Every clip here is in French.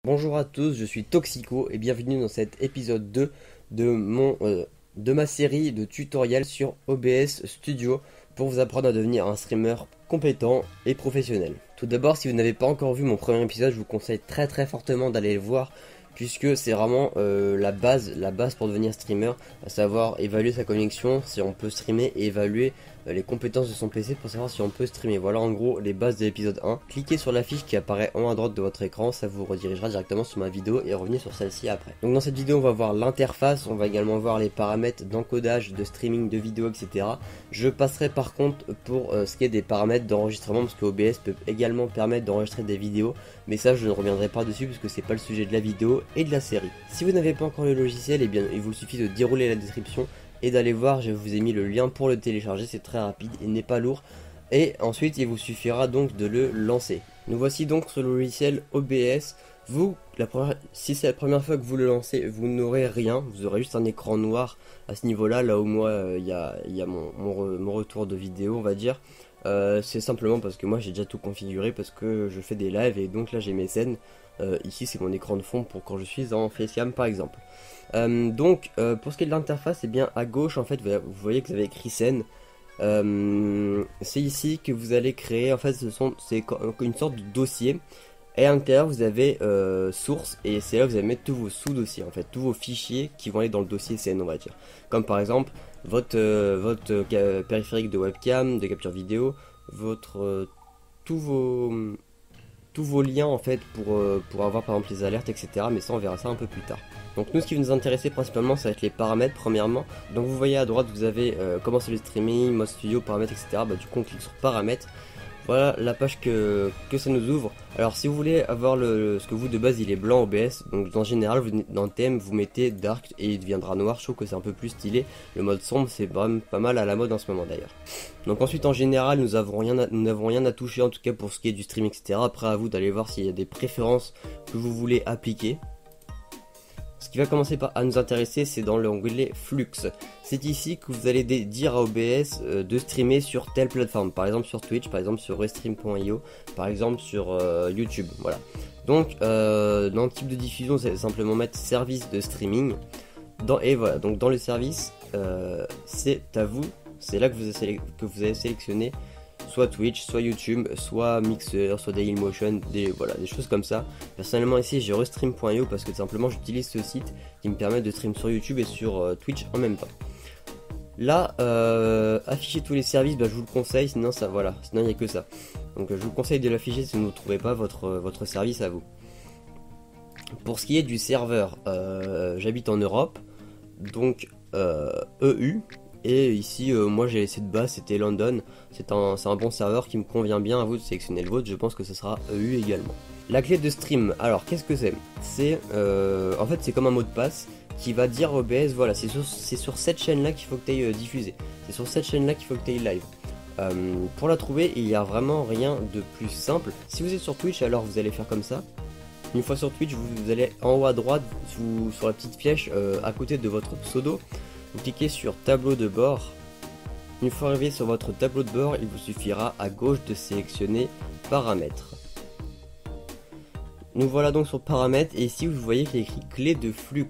Bonjour à tous, je suis Toxico et bienvenue dans cet épisode 2 de ma série de tutoriels sur OBS Studio pour vous apprendre à devenir un streamer compétent et professionnel. Tout d'abord, si vous n'avez pas encore vu mon premier épisode, je vous conseille très fortement d'aller le voir puisque c'est vraiment la base pour devenir streamer, à savoir évaluer sa connexion, si on peut streamer et évaluer les compétences de son PC pour savoir si on peut streamer. Voilà en gros les bases de l'épisode 1. Cliquez sur la fiche qui apparaît en haut à droite de votre écran, ça vous redirigera directement sur ma vidéo et revenez sur celle-ci après. Donc dans cette vidéo on va voir l'interface, on va également voir les paramètres d'encodage, de streaming de vidéos, etc. Je passerai par contre pour ce qui est des paramètres d'enregistrement parce que OBS peut également permettre d'enregistrer des vidéos, mais ça je ne reviendrai pas dessus parce que c'est pas le sujet de la vidéo et de la série. Si vous n'avez pas encore le logiciel, eh bien il vous suffit de dérouler la description et d'aller voir, je vous ai mis le lien pour le télécharger, c'est très rapide et n'est pas lourd. Et ensuite il vous suffira donc de le lancer. Nous voici donc sur le logiciel OBS. Si c'est la première fois que vous le lancez, vous n'aurez rien, vous aurez juste un écran noir à ce niveau là, là où moi il y a mon retour de vidéo on va dire. C'est simplement parce que moi j'ai déjà tout configuré parce que je fais des lives et donc là j'ai mes scènes. Ici c'est mon écran de fond pour quand je suis en facecam par exemple. Pour ce qui est de l'interface, et bien à gauche en fait vous voyez que vous avez écrit scène. C'est ici que vous allez créer, en fait c'est une sorte de dossier. Et à l'intérieur vous avez source et c'est là que vous allez mettre tous vos sous-dossiers en fait, tous vos fichiers qui vont aller dans le dossier scène on va dire. Comme par exemple votre périphérique de webcam, de capture vidéo, tous vos liens en fait pour avoir par exemple les alertes etc. Mais ça on verra ça un peu plus tard. Donc nous ce qui va nous intéresser principalement ça va être les paramètres premièrement. Donc vous voyez à droite vous avez commencer le streaming, mode studio, paramètres etc. Du coup on clique sur paramètres. Voilà la page que ça nous ouvre. Alors si vous voulez avoir ce que vous de base il est blanc OBS, donc en général dans le thème vous mettez dark et il deviendra noir. Je trouve que c'est un peu plus stylé. Le mode sombre c'est vraiment pas mal à la mode en ce moment d'ailleurs. Donc ensuite en général nous n'avons rien à toucher en tout cas pour ce qui est du stream etc. Après à vous d'aller voir s'il y a des préférences que vous voulez appliquer. Ce qui va commencer à nous intéresser, c'est dans l'onglet Flux. C'est ici que vous allez dire à OBS de streamer sur telle plateforme, par exemple sur Twitch, par exemple sur Restream.io, par exemple sur YouTube. Voilà. Donc dans le type de diffusion, c'est simplement mettre service de streaming. Et voilà. Donc dans le service, c'est à vous. C'est là que vous allez sélectionner soit Twitch, soit YouTube, soit Mixer, soit Dailymotion, des choses comme ça. Personnellement ici j'ai Restream.io parce que tout simplement j'utilise ce site qui me permet de stream sur YouTube et sur Twitch en même temps. Là, afficher tous les services, je vous le conseille, sinon il n'y a que ça. Donc je vous conseille de l'afficher si vous ne trouvez pas votre service à vous. Pour ce qui est du serveur, j'habite en Europe, donc EU. Et ici, moi j'ai laissé de base, c'était London. C'est un bon serveur qui me convient bien. À vous de sélectionner le vôtre. Je pense que ce sera EU également. La clé de stream. Alors, qu'est-ce que c'est? En fait, c'est comme un mot de passe qui va dire au OBS. Voilà, c'est sur cette chaîne-là qu'il faut que tu ailles diffuser. C'est sur cette chaîne-là qu'il faut que tu ailles live. Pour la trouver, il n'y a vraiment rien de plus simple. Si vous êtes sur Twitch, alors vous allez faire comme ça. Une fois sur Twitch, vous allez en haut à droite, sur la petite flèche à côté de votre pseudo. Vous cliquez sur tableau de bord. Une fois arrivé sur votre tableau de bord, il vous suffira à gauche de sélectionner paramètres. Nous voilà donc sur paramètres et ici vous voyez qu'il y a écrit clé de flux.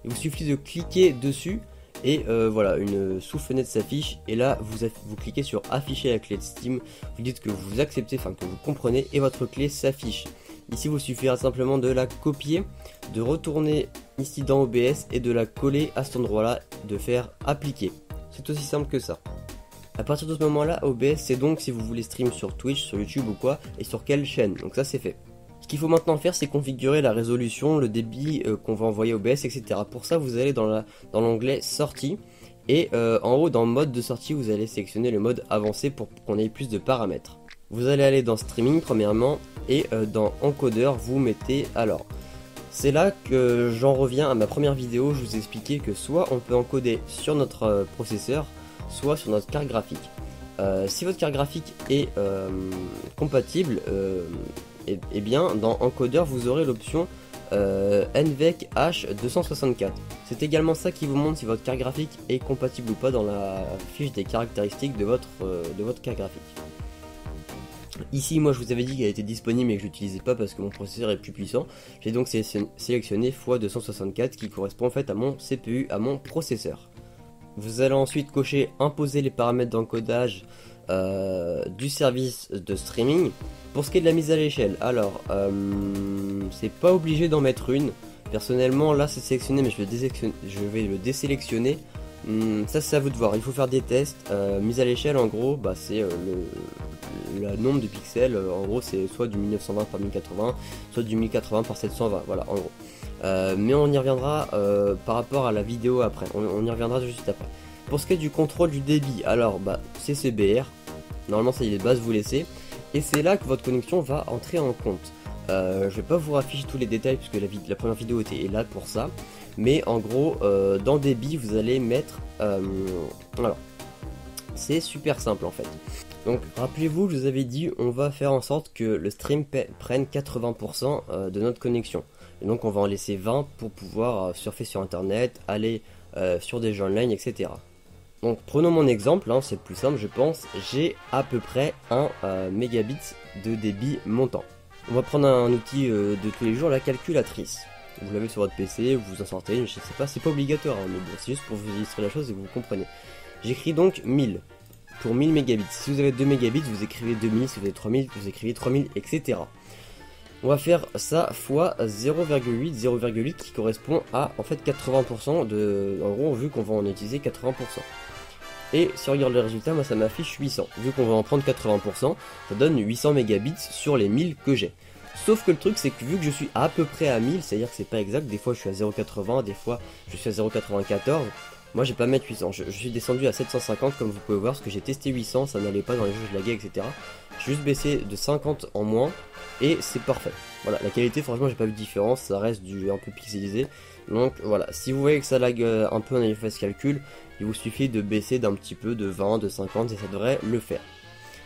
Il vous suffit de cliquer dessus et voilà, une sous-fenêtre s'affiche et là vous cliquez sur afficher la clé de Steam. Vous dites que vous acceptez, enfin que vous comprenez et votre clé s'affiche. Ici vous suffira simplement de la copier, de retourner ici dans OBS et de la coller à cet endroit là, de faire appliquer. C'est aussi simple que ça. À partir de ce moment là, OBS c'est donc si vous voulez stream sur Twitch, sur YouTube ou quoi, et sur quelle chaîne, donc ça c'est fait. Ce qu'il faut maintenant faire c'est configurer la résolution, le débit qu'on va envoyer à OBS etc. Pour ça vous allez dans l'onglet sortie et en haut dans mode de sortie vous allez sélectionner le mode avancé pour qu'on ait plus de paramètres. Vous allez aller dans streaming premièrement et dans encodeur vous mettez alors. C'est là que j'en reviens à ma première vidéo, je vous expliquais que soit on peut encoder sur notre processeur, soit sur notre carte graphique. Si votre carte graphique est compatible, et bien dans encodeur vous aurez l'option NVENC H264. C'est également ça qui vous montre si votre carte graphique est compatible ou pas dans la fiche des caractéristiques de votre carte graphique. Ici moi je vous avais dit qu'elle était disponible mais que je l'utilisais pas parce que mon processeur est plus puissant. J'ai donc sélectionné x264 qui correspond en fait à mon CPU, à mon processeur. Vous allez ensuite cocher imposer les paramètres d'encodage du service de streaming. Pour ce qui est de la mise à l'échelle, alors c'est pas obligé d'en mettre une. Personnellement là c'est sélectionné mais je vais le désélectionner. Ça c'est à vous de voir, il faut faire des tests. Mise à l'échelle en gros bah, c'est le nombre de pixels, en gros c'est soit du 1920 par 1080 soit du 1080 par 720, voilà en gros. Mais on y reviendra par rapport à la vidéo après, on y reviendra juste après. Pour ce qui est du contrôle du débit, alors bah c'est CBR, normalement ça il est de base vous laissez, et c'est là que votre connexion va entrer en compte. Je vais pas vous afficher tous les détails puisque la première vidéo est là pour ça, mais en gros dans débit vous allez mettre voilà, c'est super simple en fait. Donc rappelez-vous, je vous avais dit on va faire en sorte que le stream prenne 80% de notre connexion, et donc on va en laisser 20 pour pouvoir surfer sur internet, aller sur des jeux online, etc. Donc prenons mon exemple, hein, c'est le plus simple je pense, j'ai à peu près 1 mégabit de débit montant. On va prendre un outil de tous les jours, la calculatrice. Vous l'avez sur votre PC, vous en sortez, je sais pas, c'est pas obligatoire, hein, mais bon, c'est juste pour vous illustrer la chose et que vous comprenez. J'écris donc 1000 pour 1000 mégabits. Si vous avez 2 mégabits, vous écrivez 2000, si vous avez 3000, vous écrivez 3000, etc. On va faire ça fois 0,8 qui correspond à en fait 80% de... En gros, vu qu'on va en utiliser 80%. Et si on regarde le résultat, moi ça m'affiche 800. Vu qu'on va en prendre 80%, ça donne 800 mégabits sur les 1000 que j'ai. Sauf que le truc c'est que vu que je suis à peu près à 1000, c'est à dire que c'est pas exact, des fois je suis à 0,80, des fois je suis à 0,94, moi je vais pas mettre 800, je suis descendu à 750 comme vous pouvez voir, parce que j'ai testé 800, ça n'allait pas dans les jeux, je laguais, etc. J'ai juste baissé de 50 en moins, et c'est parfait. Voilà, la qualité franchement j'ai pas vu de différence, ça reste un peu pixelisé. Donc voilà, si vous voyez que ça lag un peu en ayant fait ce calcul, il vous suffit de baisser d'un petit peu, de 20, de 50, et ça devrait le faire.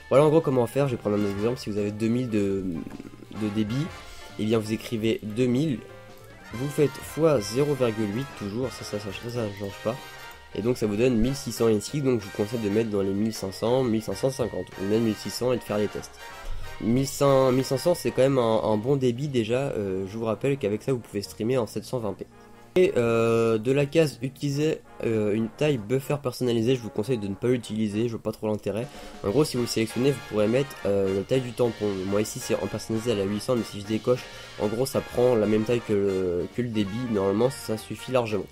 Voilà en gros comment faire, je vais prendre un exemple, si vous avez 2000 de débit, et bien vous écrivez 2000, vous faites x 0,8 toujours, ça ne change pas, et donc ça vous donne 1600 ici, donc je vous conseille de mettre dans les 1500, 1550, ou même 1600 et de faire les tests. 1500 c'est quand même un bon débit déjà, je vous rappelle qu'avec ça vous pouvez streamer en 720p. Et de la case utiliser une taille buffer personnalisée, je vous conseille de ne pas l'utiliser, je vois pas trop l'intérêt. En gros si vous le sélectionnez vous pourrez mettre la taille du tampon. Moi ici c'est en personnalisé à la 800, mais si je décoche en gros ça prend la même taille que le débit, normalement ça suffit largement.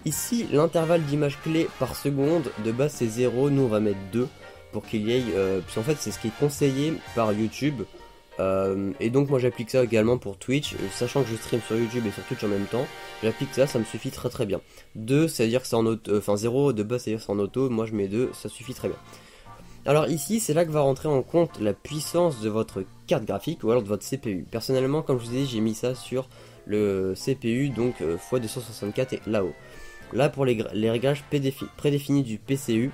Ici l'intervalle d'image clé par seconde, de base c'est 0, nous on va mettre 2 pour qu'il y ait, puis en fait c'est ce qui est conseillé par YouTube. Et donc moi j'applique ça également pour Twitch, sachant que je stream sur YouTube et sur Twitch en même temps, j'applique ça, ça me suffit très bien. 2 c'est à dire que c'est en auto, enfin 0 de base c'est à dire que c'est en auto, moi je mets 2, ça suffit très bien. Alors ici c'est là que va rentrer en compte la puissance de votre carte graphique ou alors de votre CPU. Personnellement comme je vous ai dit j'ai mis ça sur le CPU, donc x264 et là-haut. Là pour les réglages prédéfinis du CPU,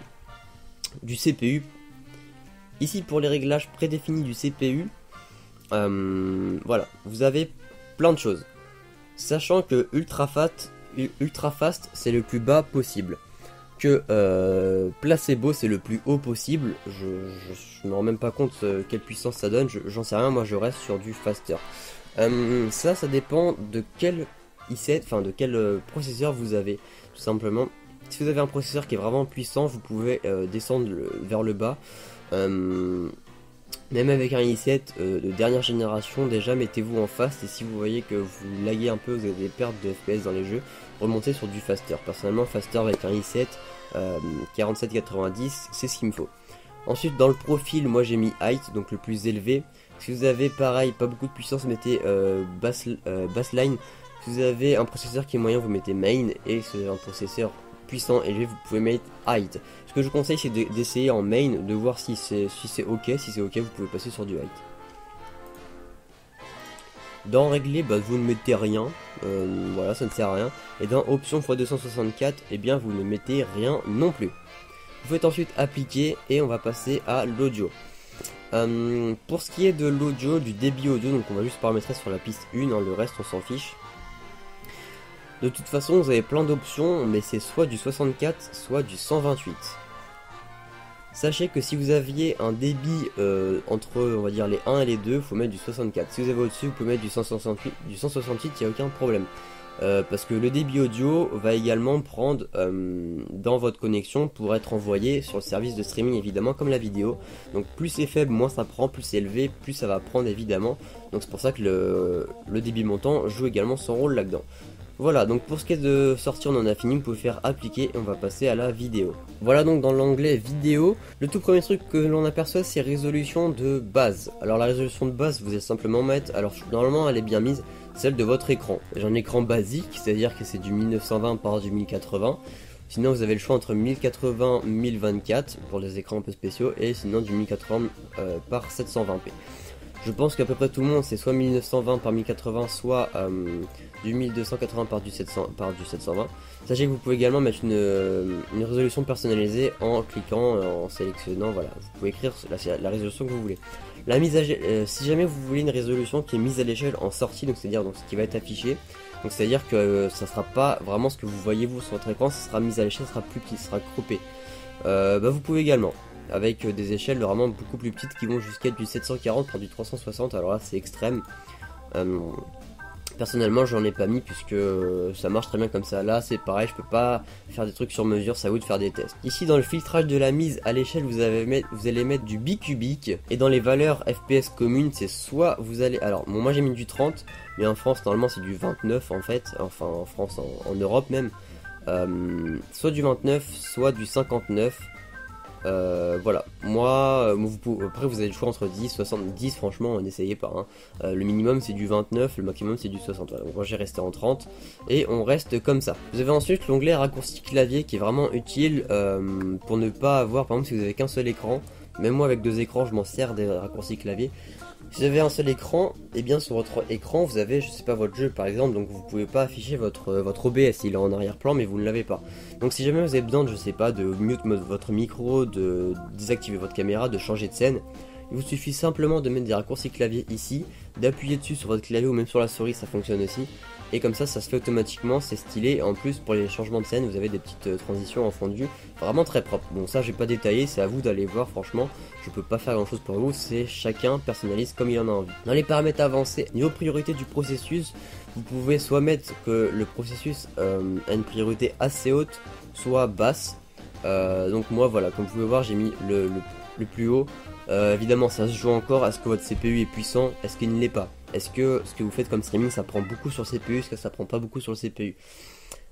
du CPU, ici pour les réglages prédéfinis du CPU, voilà, vous avez plein de choses. Sachant que ultra fast c'est le plus bas possible, que placebo c'est le plus haut possible. Je me rends même pas compte quelle puissance ça donne, j'en sais rien, moi je reste sur du faster. Ça dépend de quel i7, enfin de quel processeur vous avez, tout simplement. Si vous avez un processeur qui est vraiment puissant, vous pouvez descendre vers le bas. Même avec un i7 de dernière génération, déjà mettez-vous en fast, et si vous voyez que vous laguez un peu, vous avez des pertes de FPS dans les jeux, remontez sur du faster. Personnellement faster avec un i7 4790 c'est ce qu'il me faut. Ensuite dans le profil moi j'ai mis height, donc le plus élevé. Si vous avez pareil pas beaucoup de puissance, mettez bassline. Si vous avez un processeur qui est moyen, vous mettez main, et c'est un processeur puissant élevé, vous pouvez mettre height. Ce que je conseille c'est d'essayer en main, de voir si c'est ok. Si c'est ok, vous pouvez passer sur du height. Dans régler, bah, vous ne mettez rien, voilà, ça ne sert à rien. Et dans option x264, eh bien vous ne mettez rien non plus. Vous faites ensuite appliquer et on va passer à l'audio. Pour ce qui est de l'audio, du débit audio, donc on va juste paramétrer sur la piste 1, hein, le reste on s'en fiche. De toute façon vous avez plein d'options, mais c'est soit du 64, soit du 128. Sachez que si vous aviez un débit entre on va dire les 1 et les 2, il faut mettre du 64. Si vous avez au-dessus, vous pouvez mettre du 168, il n'y a aucun problème. Parce que le débit audio va également prendre dans votre connexion pour être envoyé sur le service de streaming évidemment comme la vidéo. Donc plus c'est faible, moins ça prend, plus c'est élevé, plus ça va prendre évidemment. Donc c'est pour ça que le débit montant joue également son rôle là-dedans. Voilà, donc pour ce qui est de sortir, on en a fini, vous pouvez faire appliquer et on va passer à la vidéo. Voilà donc dans l'onglet vidéo, le tout premier truc que l'on aperçoit c'est résolution de base. Alors la résolution de base, vous allez simplement mettre, alors normalement elle est bien mise, celle de votre écran. J'ai un écran basique, c'est-à-dire que c'est du 1920 par du 1080. Sinon vous avez le choix entre 1080 1024 pour les écrans un peu spéciaux et sinon du 1080 par 720p. Je pense qu'à peu près tout le monde c'est soit 1920 par 1080 soit du 1280 par du 720. Sachez que vous pouvez également mettre une résolution personnalisée en cliquant, en sélectionnant, voilà, vous pouvez écrire la résolution que vous voulez. La mise à si jamais vous voulez une résolution qui est mise à l'échelle en sortie, donc c'est-à-dire ce qui va être affiché, donc c'est-à-dire que ça sera pas vraiment ce que vous voyez vous sur votre écran, ça sera mis à l'échelle, ça sera plus petit, ça sera croppé. Vous pouvez également avec des échelles vraiment beaucoup plus petites qui vont jusqu'à du 740 par du 360, alors là c'est extrême. Personnellement j'en ai pas mis puisque ça marche très bien comme ça. Là c'est pareil, je peux pas faire des trucs sur mesure, ça vaut de faire des tests. Ici dans le filtrage de la mise à l'échelle vous allez mettre du bicubique. Et dans les valeurs FPS communes c'est soit vous allez, alors bon, moi j'ai mis du 30, mais en France normalement c'est du 29 en fait, enfin en France, en Europe même, soit du 29 soit du 59. Voilà, moi, après vous avez le choix entre 10, 70, franchement n'essayez pas, hein. Le minimum c'est du 29, le maximum c'est du 60, voilà. Donc moi j'ai resté en 30 et on reste comme ça. Vous avez ensuite l'onglet raccourci clavier qui est vraiment utile pour ne pas avoir, par exemple si vous avez qu'un seul écran, même moi avec deux écrans je m'en sers des raccourcis clavier. Si vous avez un seul écran, et bien sur votre écran vous avez, je sais pas, votre jeu par exemple, donc vous pouvez pas afficher votre OBS, il est en arrière-plan mais vous ne l'avez pas. Donc si jamais vous avez besoin, je sais pas, de mute votre micro, de désactiver votre caméra, de changer de scène, il vous suffit simplement de mettre des raccourcis clavier ici, d'appuyer dessus sur votre clavier ou même sur la souris, ça fonctionne aussi. Et comme ça se fait automatiquement, c'est stylé. En plus pour les changements de scène vous avez des petites transitions en fond de vue, vraiment très propre. Bon ça j'ai pas détaillé, c'est à vous d'aller voir, franchement je peux pas faire grand chose pour vous, c'est chacun personnalise comme il en a envie. Dans les paramètres avancés, niveau priorité du processus, vous pouvez soit mettre que le processus a une priorité assez haute, soit basse. Donc moi voilà, comme vous pouvez voir j'ai mis le plus haut. Évidemment ça se joue encore, est-ce que votre CPU est puissant, est-ce qu'il ne l'est pas, est-ce que ce que vous faites comme streaming ça prend beaucoup sur le CPU, est-ce que ça prend pas beaucoup sur le CPU.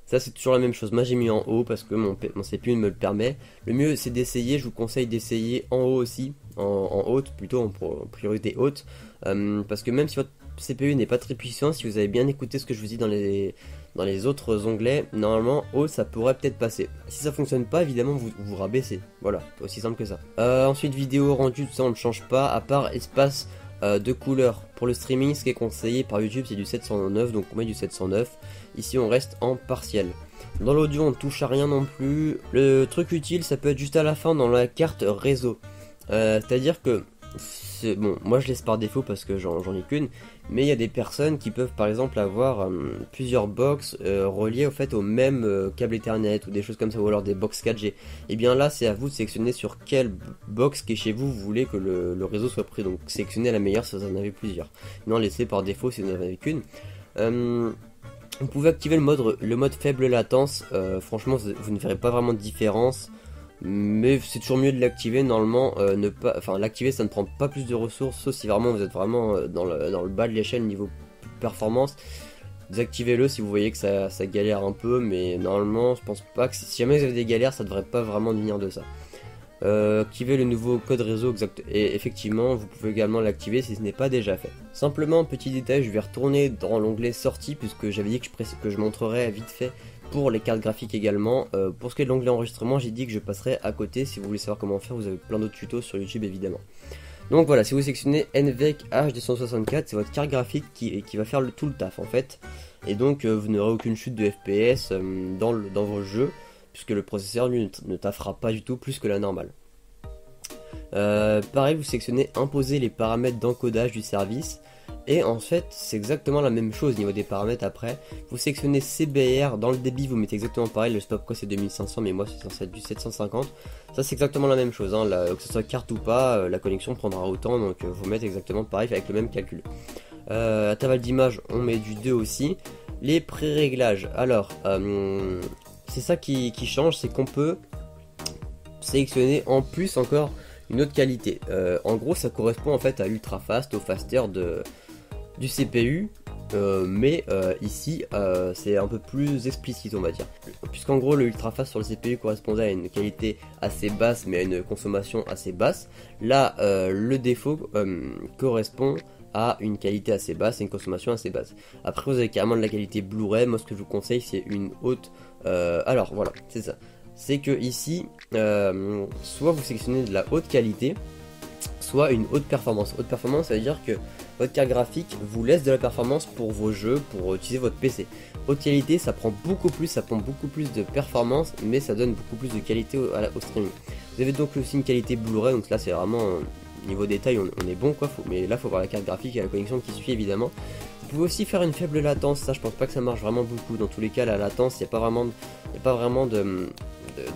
Ça c'est toujours la même chose, moi j'ai mis en haut parce que mon CPU me le permet. Le mieux c'est d'essayer, je vous conseille d'essayer en haut aussi, en haute plutôt, en priorité haute, parce que même si votre CPU n'est pas très puissant, si vous avez bien écouté ce que je vous dis dans les autres onglets, normalement haut ça pourrait peut-être passer. Si ça fonctionne pas, évidemment vous rabaissez, voilà, aussi simple que ça. Ensuite vidéo rendue, tout ça on ne change pas, à part espace de couleur. Pour le streaming, ce qui est conseillé par YouTube c'est du 709, donc on met du 709. Ici on reste en partiel. Dans l'audio on ne touche à rien non plus. Le truc utile ça peut être juste à la fin dans la carte réseau. C'est à dire que bon, moi je laisse par défaut parce que j'en ai qu'une, mais il y a des personnes qui peuvent par exemple avoir plusieurs box reliées au fait au même câble Ethernet ou des choses comme ça, ou alors des box 4G. Et bien là c'est à vous de sélectionner sur quelle box qui est chez vous, vous voulez que le réseau soit pris, donc sélectionnez la meilleure si vous en avez plusieurs. Non, laissez par défaut si vous n'en avez qu'une. Vous pouvez activer le mode faible latence, franchement vous ne verrez pas vraiment de différence. Mais c'est toujours mieux de l'activer, normalement l'activer ça ne prend pas plus de ressources, sauf si vraiment vous êtes vraiment dans le bas de l'échelle niveau performance. Désactivez-le si vous voyez que ça galère un peu, mais normalement je pense pas que si jamais vous avez des galères ça devrait pas vraiment venir de ça. Activer le nouveau code réseau et effectivement vous pouvez également l'activer si ce n'est pas déjà fait. Simplement petit détail, je vais retourner dans l'onglet sortie puisque j'avais dit que je montrerai vite fait pour les cartes graphiques également. Pour ce qui est de l'onglet enregistrement, j'ai dit que je passerai à côté. Si vous voulez savoir comment faire, vous avez plein d'autres tutos sur YouTube évidemment. Donc voilà, si vous sélectionnez NVENC H264, c'est votre carte graphique qui va faire tout le taf en fait. Et donc vous n'aurez aucune chute de FPS dans vos jeux, puisque le processeur lui ne taffera pas du tout plus que la normale. Pareil, vous sélectionnez imposer les paramètres d'encodage du service. Et en fait c'est exactement la même chose au niveau des paramètres. Après vous sélectionnez CBR, dans le débit vous mettez exactement pareil, le stop c'est 2500 mais moi c'est censé être du 750. Ça c'est exactement la même chose, hein. Que ce soit carte ou pas, la connexion prendra autant, donc vous mettez exactement pareil avec le même calcul. Intervalle d'image on met du 2 aussi. Les pré-réglages, alors c'est ça qui change, c'est qu'on peut sélectionner en plus encore une autre qualité. En gros ça correspond en fait à l'ultra fast, au faster du CPU, mais ici c'est un peu plus explicite on va dire, puisqu'en gros le ultra fast sur le CPU correspondait à une qualité assez basse mais à une consommation assez basse. Là le défaut correspond à une qualité assez basse et une consommation assez basse. Après vous avez carrément de la qualité Blu-ray. Moi ce que je vous conseille c'est une haute alors voilà c'est ça, c'est que ici soit vous sélectionnez de la haute qualité, soit une haute performance. Haute performance ça veut dire que votre carte graphique vous laisse de la performance pour vos jeux, pour utiliser votre PC. Haute qualité ça prend beaucoup plus de performance, mais ça donne beaucoup plus de qualité au streaming. Vous avez donc aussi une qualité Blu-ray, donc là c'est vraiment niveau détail on est bon quoi, mais là faut voir la carte graphique et la connexion qui suit évidemment. Vous pouvez aussi faire une faible latence, ça je pense pas que ça marche vraiment beaucoup. Dans tous les cas la latence il n'y a pas vraiment de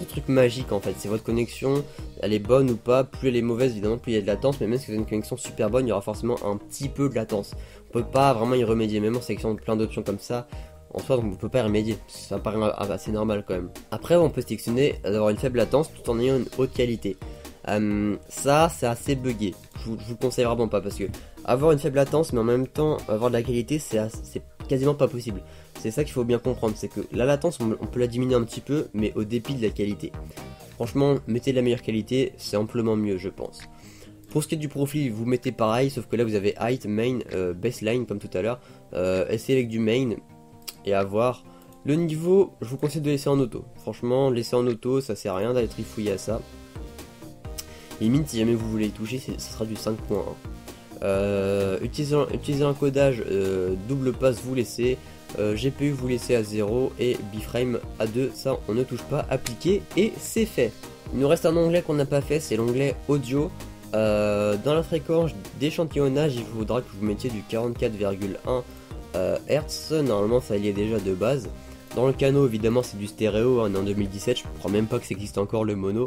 truc magique en fait, c'est votre connexion, elle est bonne ou pas, plus elle est mauvaise évidemment plus il y a de latence, mais même si vous avez une connexion super bonne il y aura forcément un petit peu de latence. On peut pas vraiment y remédier, même en sélectionnant plein d'options comme ça, en soi on peut pas y remédier, ça paraît assez normal quand même. Après on peut sélectionner d'avoir une faible latence tout en ayant une haute qualité. Ça c'est assez buggé, je vous le conseille vraiment pas, parce que avoir une faible latence mais en même temps avoir de la qualité c'est quasiment pas possible. C'est ça qu'il faut bien comprendre, c'est que la latence on peut la diminuer un petit peu mais au dépit de la qualité. Franchement mettez de la meilleure qualité, c'est amplement mieux je pense. Pour ce qui est du profil vous mettez pareil, sauf que là vous avez height, main, baseline comme tout à l'heure. Essayez avec du main et avoir le niveau, je vous conseille de laisser en auto. Franchement laisser en auto ça sert à rien d'aller trifouiller à ça. Limite si jamais vous voulez y toucher ça sera du 5.1. Utilisez un codage double passe vous laissez, GPU vous laissez à 0 et biframe à 2, ça on ne touche pas, appliqué et c'est fait. Il nous reste un onglet qu'on n'a pas fait, c'est l'onglet audio. Dans la fréquence d'échantillonnage il faudra que vous mettiez du 44,1 Hz, normalement ça y est déjà de base. Dans le canot évidemment c'est du stéréo, on est en 2017, je crois même pas que ça existe encore le mono.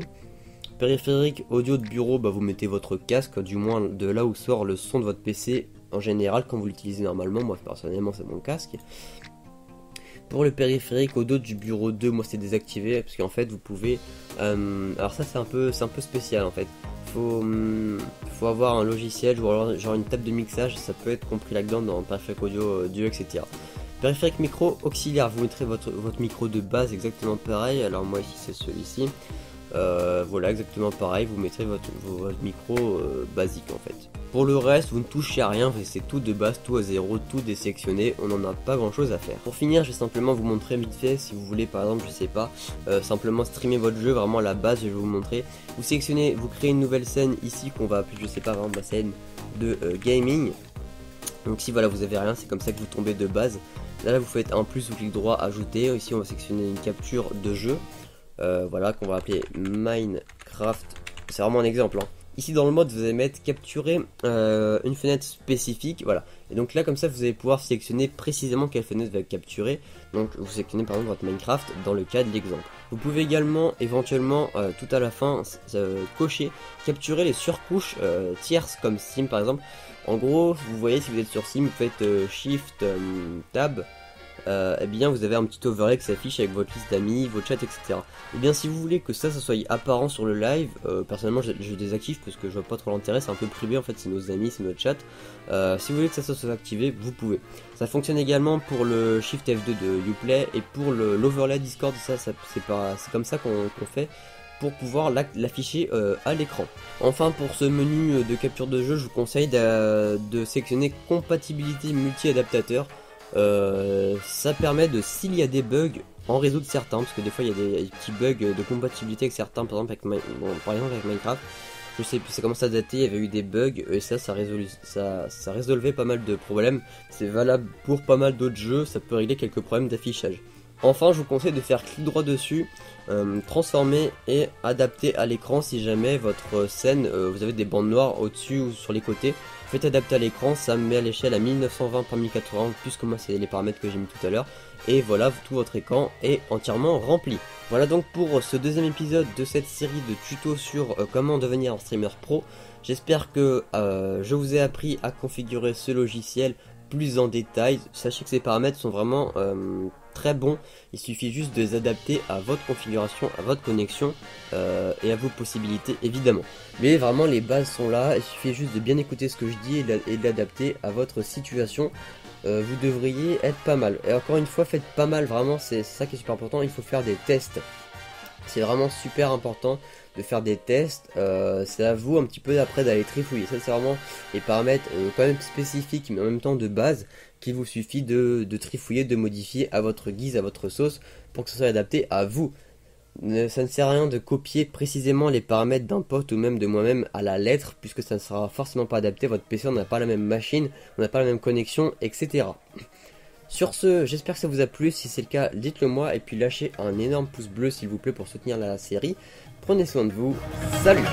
Périphérique audio de bureau, vous mettez votre casque, du moins de là où sort le son de votre PC en général quand vous l'utilisez normalement. Moi personnellement c'est mon casque. Pour le périphérique audio du bureau 2, moi c'est désactivé parce qu'en fait vous pouvez alors ça c'est un peu spécial en fait. Faut avoir un logiciel ou alors genre une table de mixage, ça peut être compris là-dedans dans périphérique audio 2 etc. Périphérique micro auxiliaire, vous mettrez votre micro de base exactement pareil. Alors moi ici c'est celui-ci. Voilà exactement pareil, vous mettrez votre micro basique en fait. Pour le reste vous ne touchez à rien, c'est tout de base, tout à zéro, tout désélectionné, on n'en a pas grand chose à faire. Pour finir je vais simplement vous montrer vite fait, si vous voulez par exemple je sais pas, simplement streamer votre jeu, vraiment à la base je vais vous montrer. Vous sélectionnez, vous créez une nouvelle scène ici qu'on va appeler je sais pas par exemple la scène de gaming. Donc si voilà vous avez rien, c'est comme ça que vous tombez de base. Là vous faites un plus, vous cliquez droit, ajouter, ici on va sélectionner une capture de jeu. Voilà qu'on va appeler Minecraft, c'est vraiment un exemple hein. Ici dans le mode vous allez mettre capturer une fenêtre spécifique, voilà, et donc là comme ça vous allez pouvoir sélectionner précisément quelle fenêtre va capturer. Donc vous sélectionnez par exemple votre Minecraft dans le cas de l'exemple. Vous pouvez également éventuellement tout à la fin cocher capturer les surcouches tierces comme Steam par exemple. En gros vous voyez si vous êtes sur Steam vous faites Shift Tab, et bien vous avez un petit overlay qui s'affiche avec votre liste d'amis, votre chat etc. Et bien si vous voulez que ça soit apparent sur le live, personnellement je désactive parce que je vois pas trop l'intérêt, c'est un peu privé en fait, c'est nos amis, c'est notre chat. Si vous voulez que ça soit activé, vous pouvez. Ça fonctionne également pour le Shift F2 de Uplay et pour l'overlay Discord, c'est comme ça qu'on fait pour pouvoir l'afficher à l'écran. Enfin pour ce menu de capture de jeu, je vous conseille de sélectionner compatibilité multi-adaptateur. Ça permet de, s'il y a des bugs, en résoudre certains, parce que des fois il y a des petits bugs de compatibilité avec certains, par exemple avec Minecraft, je sais plus, ça commence à dater, il y avait eu des bugs, et ça résolvait pas mal de problèmes. C'est valable pour pas mal d'autres jeux, ça peut régler quelques problèmes d'affichage. Enfin je vous conseille de faire clic droit dessus, transformer et adapter à l'écran si jamais votre scène, vous avez des bandes noires au-dessus ou sur les côtés. faites adapter à l'écran, ça me met à l'échelle à 1920 par 1080, plus que moi c'est les paramètres que j'ai mis tout à l'heure. Et voilà, tout votre écran est entièrement rempli. Voilà donc pour ce deuxième épisode de cette série de tutos sur comment devenir un streamer pro. J'espère que je vous ai appris à configurer ce logiciel plus en détail. Sachez que ces paramètres sont vraiment très bons. Il suffit juste de les adapter à votre configuration, à votre connexion et à vos possibilités évidemment. Mais vraiment les bases sont là, il suffit juste de bien écouter ce que je dis et de l'adapter à votre situation. Vous devriez être pas mal. Et encore une fois, faites pas mal, vraiment, c'est ça qui est super important, il faut faire des tests. C'est vraiment super important de faire des tests, c'est à vous un petit peu après d'aller trifouiller. Ça c'est vraiment les paramètres quand même spécifiques mais en même temps de base qu'il vous suffit de trifouiller, de modifier à votre guise, à votre sauce pour que ce soit adapté à vous. Ça ne sert à rien de copier précisément les paramètres d'un pote ou même de moi-même à la lettre puisque ça ne sera forcément pas adapté, votre PC on n'a pas la même machine, on n'a pas la même connexion, etc. Sur ce, j'espère que ça vous a plu, si c'est le cas dites-le moi et puis lâchez un énorme pouce bleu s'il vous plaît pour soutenir la série. Prenez soin de vous, salut!